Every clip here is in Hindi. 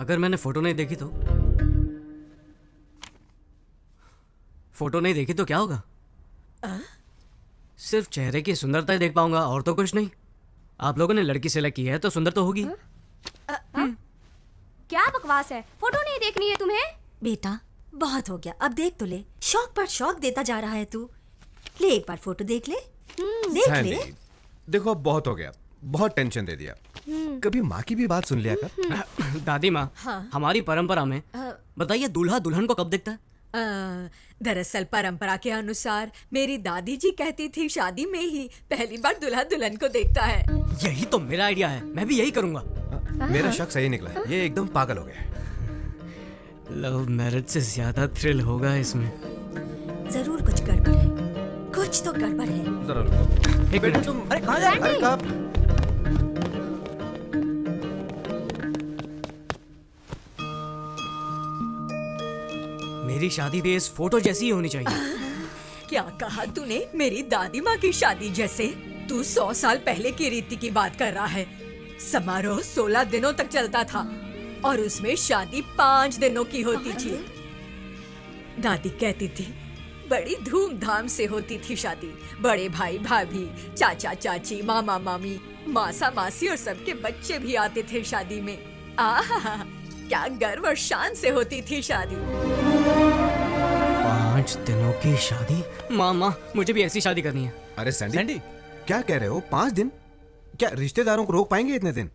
अगर मैंने फोटो नहीं देखी तो? फोटो नहीं देखी तो क्या होगा? सिर्फ चेहरे की सुंदरता ही देख पाऊंगा और तो कुछ नहीं। आप लोगों ने लड़की सेलेक्ट की है तो सुंदर तो होगी। क्या बकवास है? फोटो नहीं देखनी है तुम्हें? बेटा बहुत हो गया, अब देख तो ले। शौक पर शौक देता जा रहा है तू। ले एक बार फोटो देख ले। देख ले। सैंडी, देखो अब बहुत हो गया, बहुत टेंशन दे दिया। कभी माँ की भी बात सुन लिया कर। दादी माँ, हमारी परंपरा में बताइए दूल्हा दुल्हन को कब देखता है? दरअसल परंपरा के अनुसार मेरी दादी जी कहती थी शादी में ही पहली बार दूल्हा दुल्हन को देखता है। यही तो मेरा आइडिया है, मैं भी यही करूंगा। मेरा शक सही निकला, ये एकदम पागल हो गया। लव मैरिज से ज्यादा थ्रिल होगा इसमें। जरूर कुछ गड़बड़ है, कुछ तो गड़बड़ है। जरा रुको। एक मिनट। तुम अरे कहाँ जा रहे हो? अरे कहाँ? मेरी शादी भी इस फोटो जैसी ही होनी चाहिए। क्या कहा तूने? मेरी दादी माँ की शादी जैसे? तू 100 साल पहले की रीति की बात कर रहा है। समारोह 16 दिनों तक चलता था और उसमें शादी 5 दिनों की होती थी। दादी कहती थी बड़ी धूमधाम से होती थी शादी। बड़े भाई भाभी, चाचा चाची, मामा मामी, मासा मासी और सबके बच्चे भी आते थे शादी में। आहा, क्या गर्व और शान से होती थी शादी। 5 दिनों की शादी? माँ मुझे भी ऐसी शादी करनी है। अरे सैंडी, क्या कह रहे हो? 5 दिन? क्या रिश्तेदारों को रोक पाएंगे इतने दिन?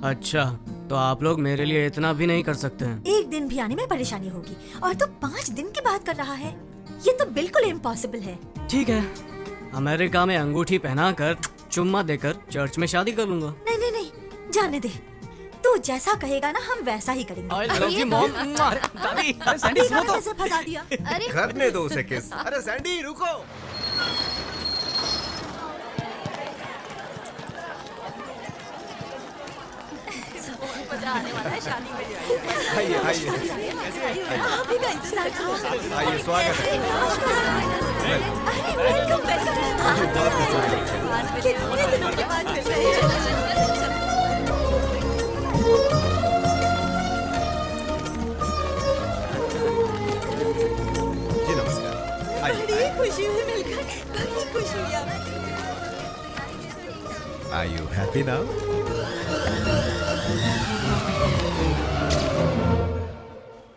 अच्छा, तो आप लोग मेरे लिए इतना भी नहीं कर सकते हैं? एक दिन भी आने में परेशानी होगी और तू 5 दिन की बात कर रहा है। ये तो बिल्कुल इम्पॉसिबल है। ठीक है, अमेरिका में अंगूठी पहनाकर चुम्मा देकर चर्च में शादी कर लूंगा। नहीं नहीं नहीं, जाने दे। तू जैसा कहेगा ना हम वैसा ही करेंगे। I love you, mom. दादी, अरे सैंडी सुनो तो। कैसे फंसा दिया? अरे करने दो उसे किस। अरे सैंडी रुको। आने वाला है शादी में। आइए आइए अभी का इंतजार करो। आइए, स्वागत है। अरे वेलकम वेलकम। कितने दिनों के बाद मिल रहे हैं। जी नमस्कार। आइए बड़ी खुशी हुई मिलकर, बड़ी खुशी हुई हमें। Are you happy now?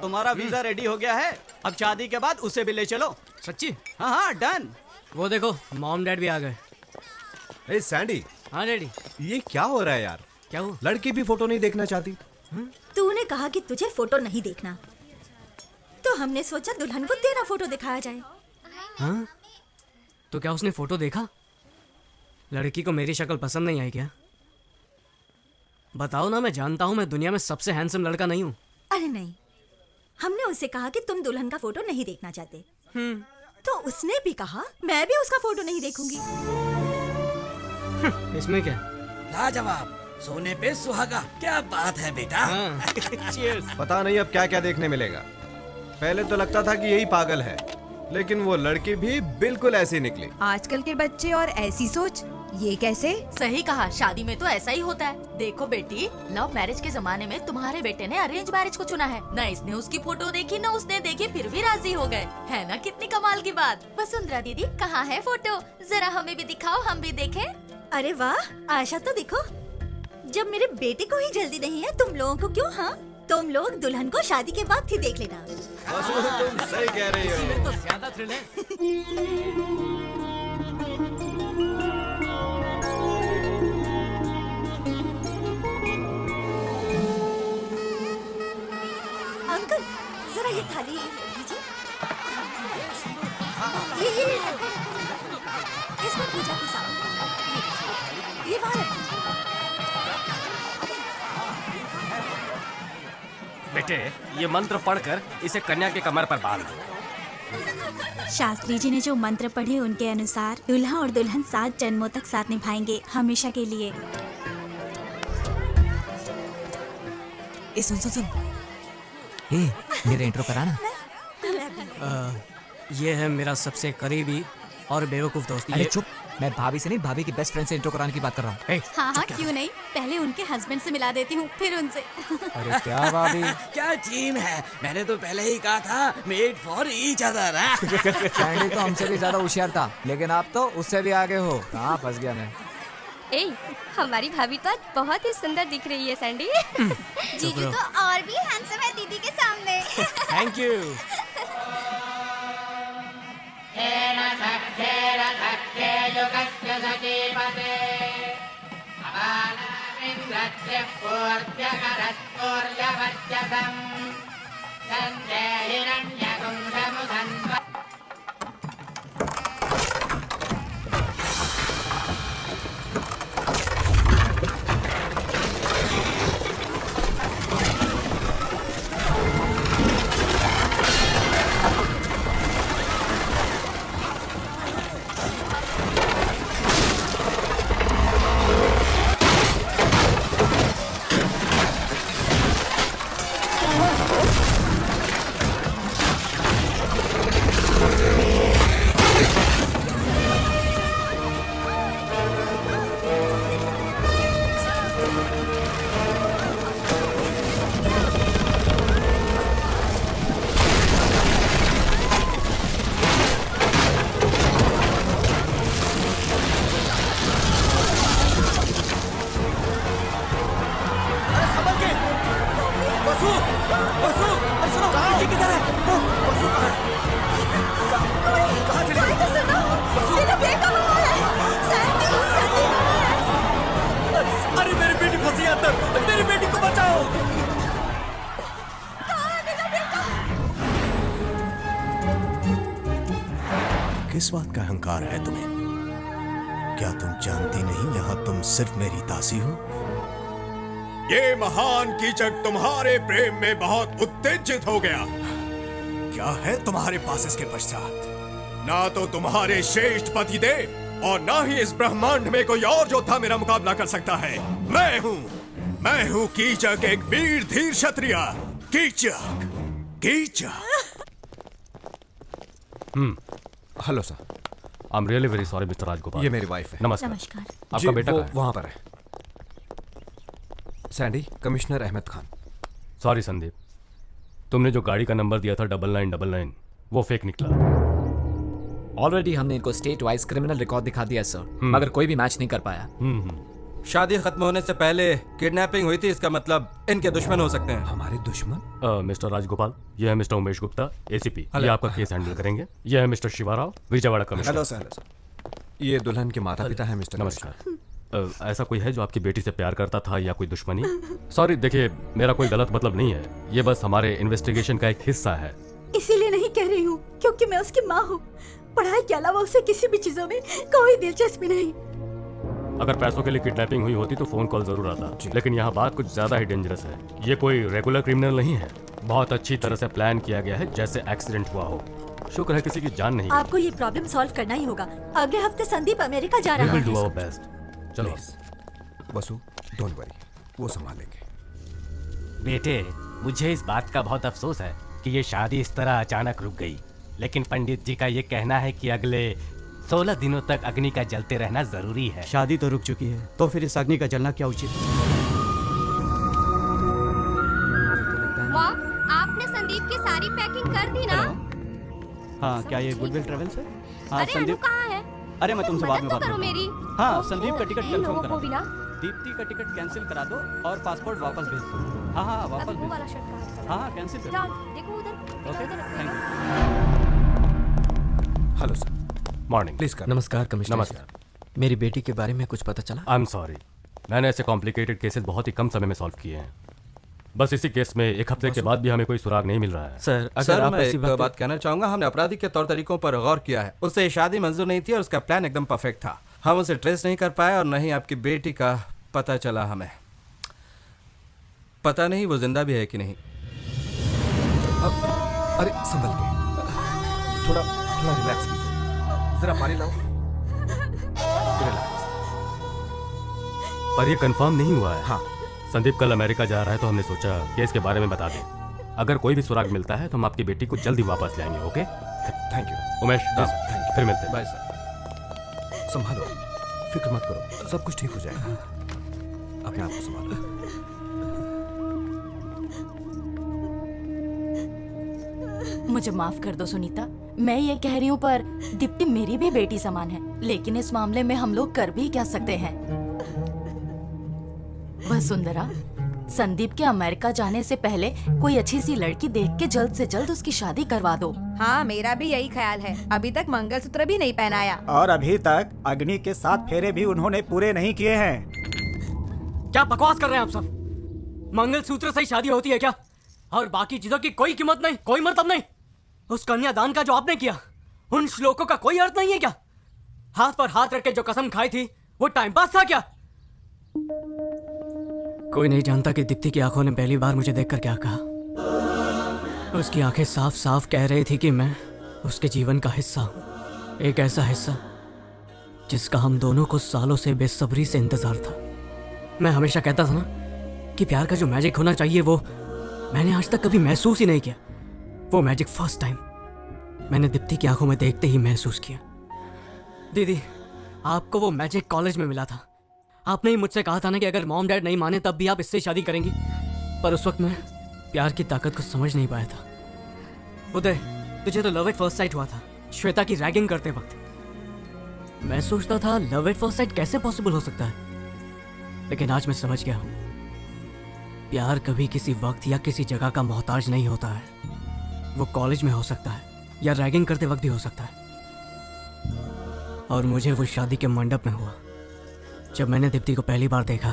तुम्हारा वीजा रेडी हो गया है। अब शादी के बाद उसे भी ले चलो। सच्ची? हाँ हाँ डन। वो देखो, मॉम डैड भी आ गए। ए सैंडी, हाँ डैडी। ये क्या हो रहा है यार? क्या हुआ? लड़की भी फोटो नहीं देखना चाहती? तूने कहा कि तुझे फोटो नहीं देखना, तो हमने सोचा दुल्हन को तेरा फोटो दिखाया जाए। हाँ? तो क्या उसने फोटो देखा? लड़की को मेरी शक्ल पसंद नहीं आई क्या? बताओ ना, मैं जानता हूँ मैं दुनिया में सबसे हैंडसम लड़का नहीं हूँ। अरे नहीं, हमने उससे कहा कि तुम दुल्हन का फोटो नहीं देखना चाहते। तो उसने भी कहा मैं भी उसका फोटो नहीं देखूंगी। इसमें क्या? लाजवाब, सोने पे सुहागा। क्या बात है बेटा। हाँ। Cheers। पता नहीं अब क्या क्या देखने मिलेगा। पहले तो लगता था कि यही पागल है, लेकिन वो लड़की भी बिल्कुल ऐसी निकली। आजकल के बच्चे और ऐसी सोच, ये कैसे? सही कहा, शादी में तो ऐसा ही होता है। देखो बेटी, लव मैरिज के जमाने में तुम्हारे बेटे ने अरेंज मैरिज को चुना है। न इसने उसकी फोटो देखी न उसने देखी, फिर भी राजी हो गए। है ना कितनी कमाल की बात। वसुंधरा दीदी, कहाँ है फोटो? जरा हमें भी दिखाओ, हम भी देखें। अरे वाह, आशा तो देखो। जब मेरे बेटे को ही जल्दी नहीं है, तुम लोगों को क्यों? हाँ, तुम लोग दुल्हन को शादी के बाद ही देख लेना। तुम सही कह रही हो। इसमें तो ज्यादा थ्रिल है। अंकल, जरा ये थाली लीजिए। ये इसमें पूजा की सामान। ये वहाँ रखिए। बेटे, ये मंत्र पढ़कर इसे कन्या के कमर पर बांध दो। शास्त्री जी ने जो मंत्र पढ़े उनके अनुसार दूल्हा और दुल्हन 7 जन्मों तक साथ निभाएंगे, हमेशा के लिए। ए सुन सुन सुन, ए मेरा इंट्रो कराना। ये है मेरा सबसे करीबी और बेवकूफ दोस्त। अरे चुप, मैं भाभी से नहीं, भाभी की बेस्ट फ्रेंड से इंट्रो कराने की बात कर रहा हूँ। हाँ हाँ, क्यों नहीं, पहले उनके हस्बैंड से मिला देती हूँ, फिर उनसे। अरे क्या भाभी, क्या टीम है, मैंने तो पहले ही कहा था, made for each other. Sandy तो हमसे भी ज्यादा होशियार था, लेकिन आप तो उससे भी आगे हो। कहाँ फंस गया मैं। ए, हमारी भाभी तो आज बहुत ही सुंदर दिख रही है सैंडी। जीजू तो और भी हैंडसम है दीदी के सामने। Thank you. अरे मेरी बेटी फंसी है अंदर, मेरी बेटी को बचाओ। किस बात का अहंकार है तुम्हें? क्या तुम जानती नहीं यहाँ तुम सिर्फ मेरी दासी हो? ये महान कीचक तुम्हारे प्रेम में बहुत उत्तेजित हो गया। क्या है तुम्हारे पास इसके पश्चात? ना तो तुम्हारे श्रेष्ठ पति देव और ना ही इस ब्रह्मांड में कोई और योद्धा मेरा मुकाबला कर सकता है। मैं हूँ कीचक, एक वीर धीर क्षत्रिय। Kichak, Kichak. Hello sir. I am really very sorry mister Rajgopal. ये मेरी वाइफ है। नमस्कार। नमस्कार। आपका बेटा कहाँ है? वहाँ पर है। Sandy, commissioner Ahmed Khan. Sorry Sandeep, तुमने जो गाड़ी का नंबर दिया था 9999 वो फेक निकला। ऑलरेडी हमने इनको स्टेट वाइज क्रिमिनल रिकॉर्ड दिखा दिया सर, मगर कोई भी मैच नहीं कर पाया। शादी खत्म होने से पहले किडनैपिंग हुई थी, इसका मतलब इनके दुश्मन हो सकते हैं। हमारे दुश्मन? मिस्टर राजगोपाल, ये है मिस्टर उमेश गुप्ता, एसीपी। ये आपका केस हैंडल करेंगे। ये है mister Shivarao, Vijayawada commissioner. Hello sir. ये दुल्हन के माता पिता है मिस्टर। नमस्कार। ऐसा कोई है जो आपकी बेटी से प्यार करता था या कोई दुश्मनी? सॉरी, देखिए मेरा कोई गलत मतलब नहीं है, ये बस हमारे इन्वेस्टिगेशन का एक हिस्सा है। इसीलिए नहीं कह रही हूँ क्योंकि मैं उसकी माँ हूँ। पढ़ाई के अलावा उसे किसी भी चीजों में कोई दिलचस्पी नहीं। अगर पैसों के लिए किडनैपिंग हुई होती तो फोन कॉल जरूर आता, लेकिन यहाँ बात कुछ ज्यादा ही डेंजरस है। ये कोई रेगुलर क्रिमिनल नहीं है, बहुत अच्छी तरह से प्लान किया गया है, जैसे एक्सीडेंट हुआ हो। शुक्र है किसी की जान नहीं। आपको ये प्रॉब्लम सॉल्व करना ही होगा। अगले हफ्ते संदीप अमेरिका जा रहा है। Do our best. चलो वसु, डोंट वरी, वो संभालेंगे। बेटे, मुझे इस बात का बहुत अफसोस है कि ये शादी इस तरह अचानक रुक गई, लेकिन पंडित जी का ये कहना है कि अगले 16 दिनों तक अग्नि का जलते रहना जरूरी है। शादी तो रुक चुकी है, तो फिर इस अग्नि का जलना क्या उचित? माँ, आपने संदीप की सारी पैकिंग कर दी ना? हाँ, क्या ये गुडविल ट्रेवल्स है? हाँ अरे अनु कहाँ है? अरे मैं तुमसे बाद में मदद तो बात करो करूंगा। मेरी। हाँ, संदीप का टिकट इन कंफर्म लोगों करा को दो। भी ना। दीप्ति का टिकट कैंसिल करा दो और पासपोर्ट वापस भेज दो। हाँ हाँ, वापस अभी वो भेज वाला दो। शर्ट कहाँ है? हाँ हाँ, कैंसिल कर जाओ, दो। देखो उधर। Okay, thank you. Hello sir. Morning. Please कर। नमस्कार कमिश्नर। नमस्कार। मेरी बेटी के बारे में कुछ पता चला? आई एम सॉरी, मैंने ऐसे कॉम्प्लिकेटेड केसेस बहुत ही कम समय में सॉल्व किए हैं। बस इसी केस में 1 हफ्ते के बाद भी हमें कोई सुराग नहीं मिल रहा है। सर, अगर आप ऐसी बात कहना चाहूंगा, हमने अपराधी के तौर तरीकों पर गौर किया है। उससे शादी मंजूर नहीं थी और उसका प्लान एकदम परफेक्ट था। हम उसे ट्रेस नहीं कर पाए और नहीं आपकी बेटी का पता चला हमें। पता नहीं वो जिंदा भी है कि नहीं। अरे संभल के, थोड़ा थोड़ा रिलैक्स कीजिए। जरा पानी लाओ। रिलैक्स। पर ये कंफर्म नहीं हुआ है। हाँ। संदीप कल अमेरिका जा रहा है, तो हमने सोचा केस के बारे में बता दें। अगर कोई भी सुराग मिलता है तो हम आपकी बेटी को जल्दी वापस लाएंगे। Okay, thank you Umesh. Thank you. फिर मिलते हैं। Bye sir. संभालो, फिक्र मत करो, सब कुछ ठीक हो जाएगा। अपने आप को संभालो। मुझे माफ कर दो सुनीता, मैं ये कह रही हूँ पर दीप्ति मेरी भी बेटी समान है, लेकिन इस मामले में हम लोग कर भी क्या सकते हैं। वसुंधरा, संदीप के अमेरिका जाने से पहले कोई अच्छी सी लड़की देख के जल्द से जल्द उसकी शादी करवा दो। हाँ, मेरा भी यही ख्याल है। अभी तक मंगलसूत्र भी नहीं पहनाया और अभी तक अग्नि के 7 फेरे भी उन्होंने पूरे नहीं किए हैं। क्या बकवास कर रहे हैं आप सब? मंगलसूत्र से ही शादी होती है क्या? और बाकी चीजों की कोई कीमत नहीं, कोई मतलब नहीं? उस कन्यादान का जो आपने किया, उन श्लोकों का कोई अर्थ नहीं है क्या? हाथ पर हाथ रख के जो कसम खाई थी, वो टाइम पास था क्या? कोई नहीं जानता कि दीप्ति की आंखों ने पहली बार मुझे देखकर क्या कहा। उसकी आंखें साफ साफ कह रही थी कि मैं उसके जीवन का हिस्सा हूं, एक ऐसा हिस्सा जिसका हम दोनों को सालों से बेसब्री से इंतजार था। मैं हमेशा कहता था ना कि प्यार का जो मैजिक होना चाहिए वो मैंने आज तक कभी महसूस ही नहीं किया। वो मैजिक फर्स्ट टाइम मैंने दीप्ति की आंखों में देखते ही महसूस किया। दीदी, आपको वो मैजिक कॉलेज में मिला था। आपने ही मुझसे कहा था ना कि अगर मॉम डैड नहीं माने तब भी आप इससे शादी करेंगी, पर उस वक्त मैं प्यार की ताकत को समझ नहीं पाया था। उदय, तुझे तो लव एट फर्स्ट साइट हुआ था श्वेता की रैगिंग करते वक्त। मैं सोचता था लव एट फर्स्ट साइट कैसे पॉसिबल हो सकता है, लेकिन आज मैं समझ गया हूं, प्यार कभी किसी वक्त या किसी जगह का मोहताज नहीं होता है। वो कॉलेज में हो सकता है या रैगिंग करते वक्त भी हो सकता है। और मुझे वो शादी के मंडप में हुआ। जब मैंने दीप्ति को पहली बार देखा,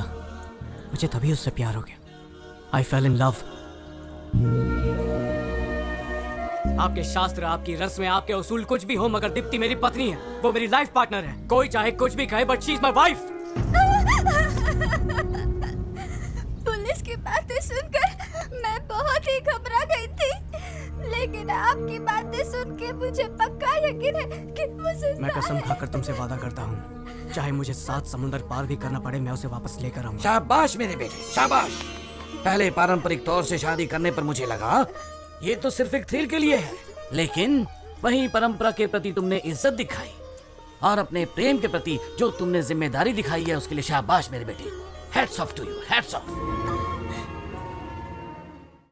मुझे तभी उससे प्यार हो गया। आई फेल इन लव। आपके शास्त्र, आपकी रस्में, आपके उसूल कुछ भी हो, मगर दीप्ति मेरी पत्नी है, वो मेरी लाइफ पार्टनर है। कोई चाहे कुछ भी कहे, but she is my wife. Police की बातें सुनकर मैं बहुत ही घबरा गई थी, लेकिन आपकी बातें सुन के मुझे पक्का यकीन है कि वो जिंदा मैं कसम है। खाकर तुमसे वादा करता हूँ, चाहे मुझे 7 समुंदर पार भी करना पड़े, मैं उसे वापस लेकर आऊंगा। शाबाश मेरे बेटे, शाबाश। पहले पारंपरिक तौर से शादी करने पर मुझे लगा ये तो सिर्फ एक थ्रिल के लिए है, लेकिन वही परंपरा के प्रति तुमने इज्जत दिखाई और अपने प्रेम के प्रति जो तुमने जिम्मेदारी दिखाई है उसके लिए शाबाश मेरे बेटे। Hats off to you, hats of.